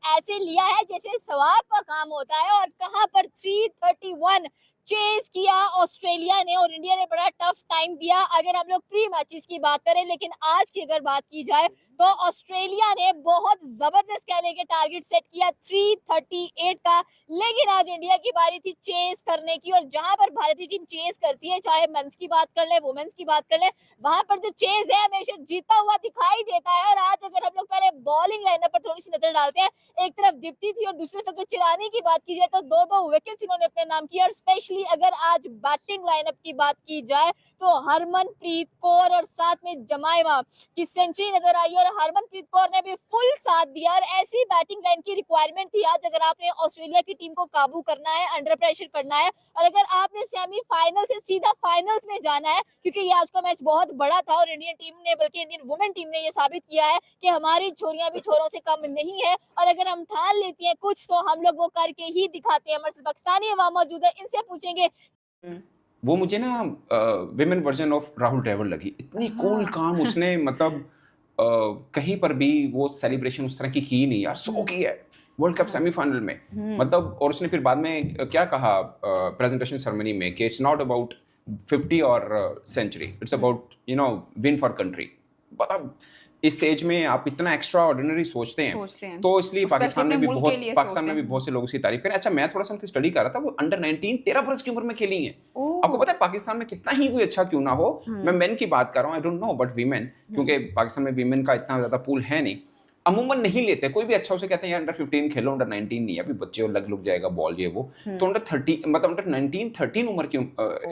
ऐसे लिया है जैसे सवाब का काम होता है और कहां पर 331 चेज किया ऑस्ट्रेलिया ने और इंडिया ने बड़ा टफ टाइम दिया अगर हम लोग प्री मैचेस की बात करें। लेकिन आज की अगर बात की जाए तो ऑस्ट्रेलिया ने बहुत जबरदस्त कहने के टारगेट सेट किया 338 का। लेकिन आज इंडिया की बारी थी चेस करने की और जहां पर भारतीय टीम चेस करती है, चाहे मेंस की बात कर ले वुमेन्स की बात कर ले, वहां पर जो चेस है हमेशा जीता हुआ दिखाई देता है। और आज अगर हम लोग पहले बॉलिंग लाइनअप पर थोड़ी सी नजर डालते हैं, एक तरफ दीप्ति थी और दूसरी तरफ चिरानी की बात की जाए तो दो विकेट्स इन्होंने अपने नाम किए। और स्पेशली अगर आज बैटिंग लाइनअप की बात की जाए तो हरमनप्रीत कौर और साथ में जमाइमा की सेंचुरी नजर आई और हरमनप्रीत कौर ने भी फुल साथ दिया। और ऐसी बैटिंग लाइन की रिक्वायरमेंट थी आज अगर आपने ऑस्ट्रेलिया की टीम को काबू करना है, अंडर प्रेशर करना है और अगर आपने सेमीफाइनल से सीधा फाइनल्स में जाना है, क्योंकि ये आज का मैच बहुत बड़ा था और इंडियन टीम ने बल्कि इंडियन वुमेन टीम ने ये साबित किया है कि हमारी छोरियां भी छोरों से कम नहीं है और अगर हम ठान लेती हैं कुछ तो हम लोग वो करके ही दिखाते हैं। हमारे साथ पाकिस्तानी अवाम मौजूद है, इनसे पूछेंगे। वो मुझे ना women version of Rahul Dravid लगी, इतनी कूल काम उसने मतलब कहीं पर भी वो सेलिब्रेशन उस तरह की नहीं यार, सो की है वर्ल्ड कप सेमीफाइनल में मतलब। और उसने फिर बाद में क्या कहा प्रेजेंटेशन सेरेमनी में कि it's not about 50 or century, it's about win for country. मतलब इस एज में आप इतना एक्स्ट्रा ऑर्डिनरी सोचते हैं तो इसलिए पाकिस्तान में भी बहुत से लोग उसकी तारीफ करें। अच्छा, मैं थोड़ा सा उनकी स्टडी कर रहा था, वो अंडर 19 13 वर्ष की उम्र में खेली हैं। आपको पता है पाकिस्तान में कितना ही कोई अच्छा क्यों ना हो, मैं मेन की बात कर रहा हूँ, I don't know but women, क्योंकि पाकिस्तान में वीमेन का इतना ज्यादा पूल है नहीं, अमूमन नहीं लेते कोई भी अच्छा उसे कहते हैं यार अंडर 15 खेलो, अंडर 19 नहीं, अभी बच्चे और लग जाएगा बॉल ये वो। तो अंडर 30 मतलब अंडर 19 13 उम्र की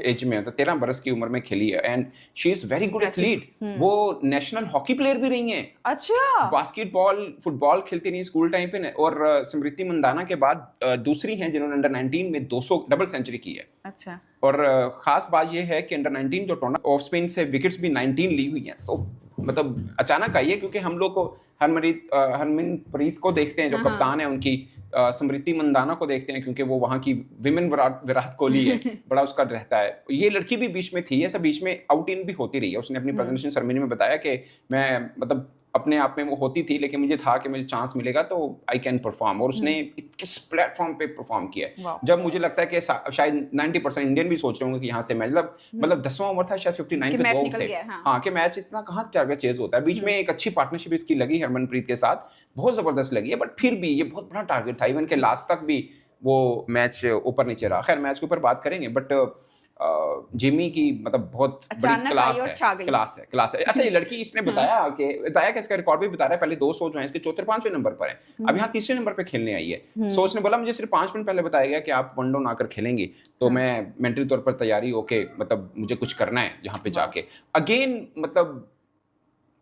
एज में, मतलब 13 बरस की उम्र में खेली है and she is very good athlete. वो नेशनल हॉकी प्लेयर भी रही हैं। अच्छा, बास्केटबॉल फुटबॉल खेलती रही स्कूल टाइम पे और स्मृति मंदाना के बाद दूसरी हैं जिन्होंने अंडर 19 में 200 डबल सेंचुरी की है। अच्छा, और खास बात यह है कि अंडर 19 जो टूर्नामेंट ऑफ स्पेन से विकेट्स भी 19 ली हुई हैं। सो मतलब अचानक आई है क्योंकि हम लोग को हरमनप्रीत को देखते हैं जो कप्तान है उनकी, स्मृति मंदाना को देखते हैं क्योंकि वो वहाँ की विमेन विराट कोहली है, बड़ा उसका रहता है। ये लड़की भी बीच में थी, ये सब बीच में आउट इन भी होती रही है। उसने अपनी प्रेजेंटेशन सेरेमनी में बताया कि मैं मतलब अपने आप में वो होती थी लेकिन मुझे था कि मुझे चांस मिलेगा तो आई कैन परफॉर्म, और उसने किस प्लेटफॉर्म पे परफॉर्म किया है। जब मुझे लगता है कि शायद 90% इंडियन भी सोच रहे होंगे कि यहाँ से मतलब 10वां ओवर था शायद 59 पे गो थे। हाँ कि मैच इतना कहाँ टारगेट चेज होता है। बीच में एक अच्छी पार्टनरशिप इसकी लगी हरमनप्रीत के साथ, बहुत जबरदस्त लगी है, बट फिर भी ये बहुत बड़ा टारगेट था, इवन के लास्ट तक भी वो मैच ऊपर नीचे रहा। खैर मैच के ऊपर बात करेंगे, बट जिमी की मतलब बहुत बड़ी क्लास है। अच्छा, ये लड़की इसने बताया कि इसका रिकॉर्ड भी बता रहा है, पहले 200 जो है इसके 4थे 5वें नंबर पर है, अब यहाँ 3रे नंबर पे खेलने आई है। सो उसने बोला मुझे सिर्फ 5 मिनट पहले बताया गया कि आप 1 डाउन आकर खेलेंगी, तो मैं मेंटली तौर पर तैयारी होके मतलब मुझे कुछ करना है यहाँ पे जाके। अगेन मतलब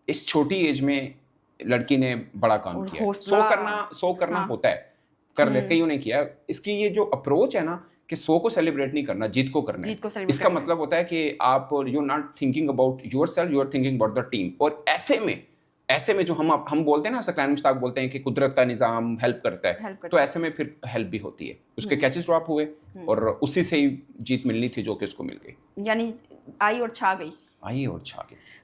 इस छोटी एज में लड़की ने बड़ा काम किया। सो करना होता है, कर ले, कईयों ने किया। इसकी ये जो अप्रोच है ना कि 100 को सेलिब्रेट नहीं करना, जीत को करना है। इसका मतलब होता है कि आप you are not thinking about yourself, you are thinking about the team. और ऐसे में जो हम बोलते हैं ना, सकलैन मुश्ताक बोलते हैं कि कुदरत का निजाम हेल्प करता है, तो ऐसे में फिर हेल्प भी होती है। उसके कैचेस ड्रॉप हुए और उसी से ही जीत मिलनी थी जो कि उसको मिल गई, यानी आई और छा गई।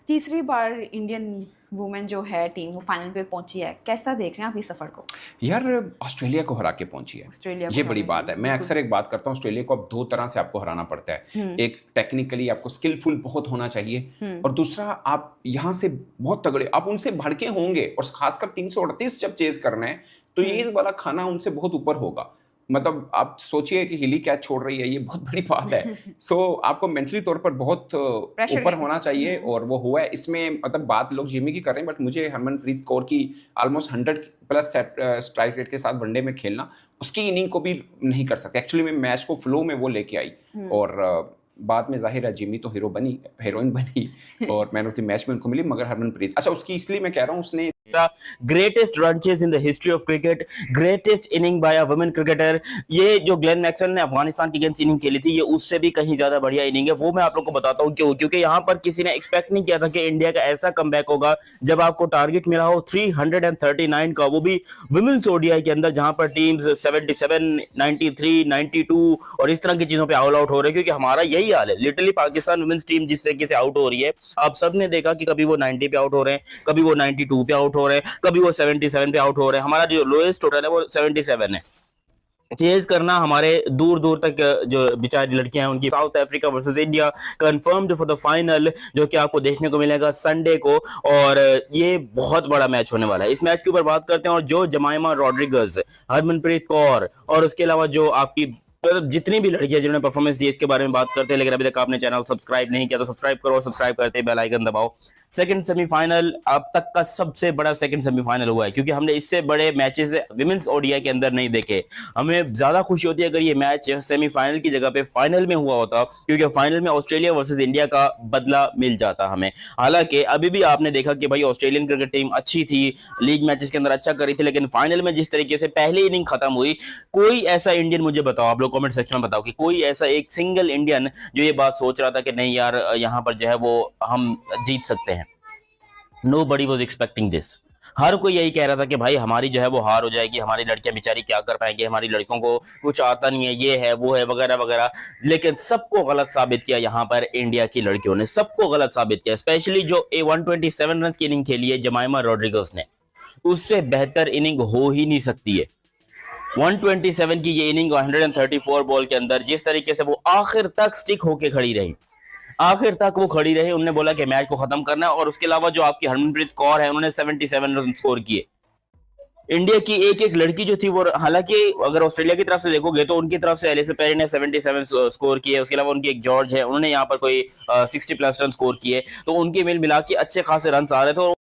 तीसरी बार इंडियन वुमेन जो है टीम वो फाइनल पे पहुंची है, कैसा देख रहे हैं आप इस सफर को? यार ऑस्ट्रेलिया को हरा के पहुंची है, ये बड़ी बात है। मैं अक्सर एक बात करता हूँ, ऑस्ट्रेलिया को अब 2 तरह से आपको हराना पड़ता है। एक टेक्निकली आपको स्किलफुल बहुत होना चाहिए, और दूसरा आप यहाँ से बहुत तगड़े, आप उनसे भड़के होंगे, और खासकर 338 जब चेज करना है तो ये वाला खाना उनसे बहुत ऊपर होगा। मतलब आप सोचिए कि हिली कैच छोड़ रही है, ये बहुत बड़ी बात है। सो आपको मेंटली तौर पर बहुत ऊपर होना चाहिए, और वो हुआ है। इसमें मतलब बात लोग जिमी की कर रहे हैं, बट मुझे हरमनप्रीत कौर की ऑलमोस्ट 100+ स्ट्राइक रेट के साथ वनडे में खेलना, उसकी इनिंग को भी नहीं कर सकते। एक्चुअली में मैच को फ्लो में वो लेके आई, और बाद में जाहिर है जिमी तो हीरोइन बनी और मैन ऑफ द मैच में उनको मिली, मगर हरमनप्रीत, अच्छा उसकी इसलिए मैं कह रहा हूँ, उसने greatest run chase in the history of cricket, greatest inning by a women cricketer. ये जो ग्लेन मैक्सवेल ने अफगानिस्तान की अगेंस्ट इनिंग खेली थी, ये उससे भी कहीं ज्यादा बढ़िया इनिंग है। वो मैं आप लोग को बताता हूँ क्यों, क्योंकि यहाँ पर किसी ने एक्सपेक्ट नहीं किया था कि इंडिया का ऐसा कमबैक होगा जब आपको टारगेट मिला हो 339 का, वो भी वुमेन्स ओडीआई के अंदर, जहां पर टीम्स 77, 93, 92 और इस तरह की चीजों पे ऑल आउट हो रहे हैं। क्योंकि हमारा यही हाल है, लिटरली पाकिस्तान वुमेन्स टीम जिससे किसी आउट हो रही है, आप सब ने देखा कि कभी वो 90 पे आउट हो रहे हैं, कभी वो 92 पे आउट हो रहे हैं, कभी वो 77 पे आउट हो रहे हैं। हमारा जो लोएस्ट टोटल है वो 77 है। चेज करना हमारे दूर दूर तक जो बेचारी लड़कियां हैं उनकी। South Africa versus India confirmed for the final, जो कि आपको देखने को मिलेगा संडे को, और ये बहुत बड़ा मैच होने वाला है। इस मैच के ऊपर बात करते हैं, और जो जमाइमा रॉड्रिगेज, हरमनप्रीत कौर, और उसके अलावा जो आपकी जितनी भी लड़कियां जिन्होंने परफॉर्मेंस दी इसके बारे में बात करते हैं। लेकिन अभी तक आपने चैनल सब्सक्राइब नहीं किया तो सब्सक्राइब करो, सब्सक्राइब करते बेल आइकन दबाओ। सेकंड सेमीफाइनल अब तक का सबसे बड़ा सेकंड सेमीफाइनल हुआ है, क्योंकि हमने इससे बड़े मैचेस विमेंस ओडीआई के अंदर नहीं देखे। हमें ज्यादा खुशी होती है अगर ये मैच सेमीफाइनल की जगह पे फाइनल में हुआ होता, क्योंकि फाइनल में ऑस्ट्रेलिया वर्सेस इंडिया का बदला मिल जाता हमें। हालांकि अभी भी आपने देखा कि भाई ऑस्ट्रेलियन क्रिकेट टीम अच्छी थी, लीग मैचेस के अंदर अच्छा करी थी, लेकिन फाइनल में जिस तरीके से पहली इनिंग खत्म हुई, कोई ऐसा इंडियन, मुझे बताओ, आप लोग कमेंट सेक्शन में बताओ कि कोई ऐसा एक सिंगल इंडियन जो ये बात सोच रहा था कि नहीं यार यहाँ पर जो है वो हम जीत सकते हैं। Nobody was expecting this। हर कोई यही कह रहा था कि भाई हमारी जो है वो हार हो जाएगी, हमारी लड़कियां बेचारी क्या कर पाएंगे, हमारी लड़कियों को कुछ आता नहीं है, ये है वो है वगैरह वगैरह। लेकिन सबको गलत साबित किया यहाँ पर इंडिया की लड़कियों ने, सबको गलत साबित किया। स्पेशली जो 127 रन की इनिंग खेली है जमाइमा रॉड्रिगेज ने, उससे बेहतर इनिंग हो ही नहीं सकती है। 127 की ये इनिंग 134 बॉल के अंदर जिस तरीके से वो आखिर तक स्टिक होके खड़ी रही, आखिर तक वो खड़ी रही, उन्होंने बोला कि मैच को खत्म करना है। और उसके अलावा जो आपकी हरमनप्रीत कौर है, उन्होंने 77 रन स्कोर किए। इंडिया की एक एक लड़की जो थी वो, हालांकि अगर ऑस्ट्रेलिया की तरफ से देखोगे तो उनकी तरफ से एलिसा पेरी ने 77 स्कोर किए, उसके अलावा उनकी एक जॉर्ज है, उन्होंने यहाँ पर कोई 60 प्लस रन स्कोर किए, तो उनके मिला के अच्छे खासे रन आ रहे थे।